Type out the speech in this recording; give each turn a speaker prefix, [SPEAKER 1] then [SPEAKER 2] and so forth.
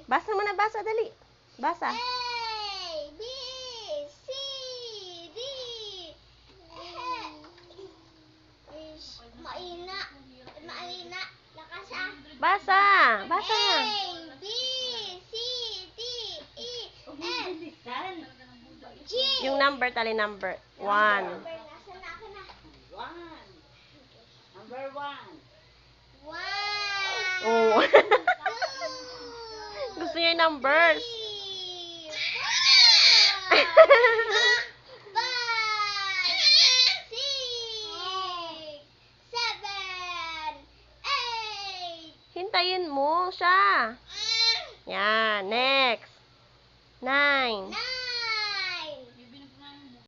[SPEAKER 1] Basa mo na, basa, dali. Basa.
[SPEAKER 2] A, B, C, D. Maina. Maina. Lakas ah.
[SPEAKER 1] Basa. Basa
[SPEAKER 2] A,
[SPEAKER 1] na.
[SPEAKER 2] B, C, D, E, F, G.
[SPEAKER 1] Yung number, tali number. 1.
[SPEAKER 2] Nasaan na ako na?
[SPEAKER 3] 1. Number 1.
[SPEAKER 2] 1.
[SPEAKER 1] Oh. Gusto niya yung numbers.
[SPEAKER 2] 5, 6, 7, 8.
[SPEAKER 1] Hintayin mo siya. Yan, next. 9.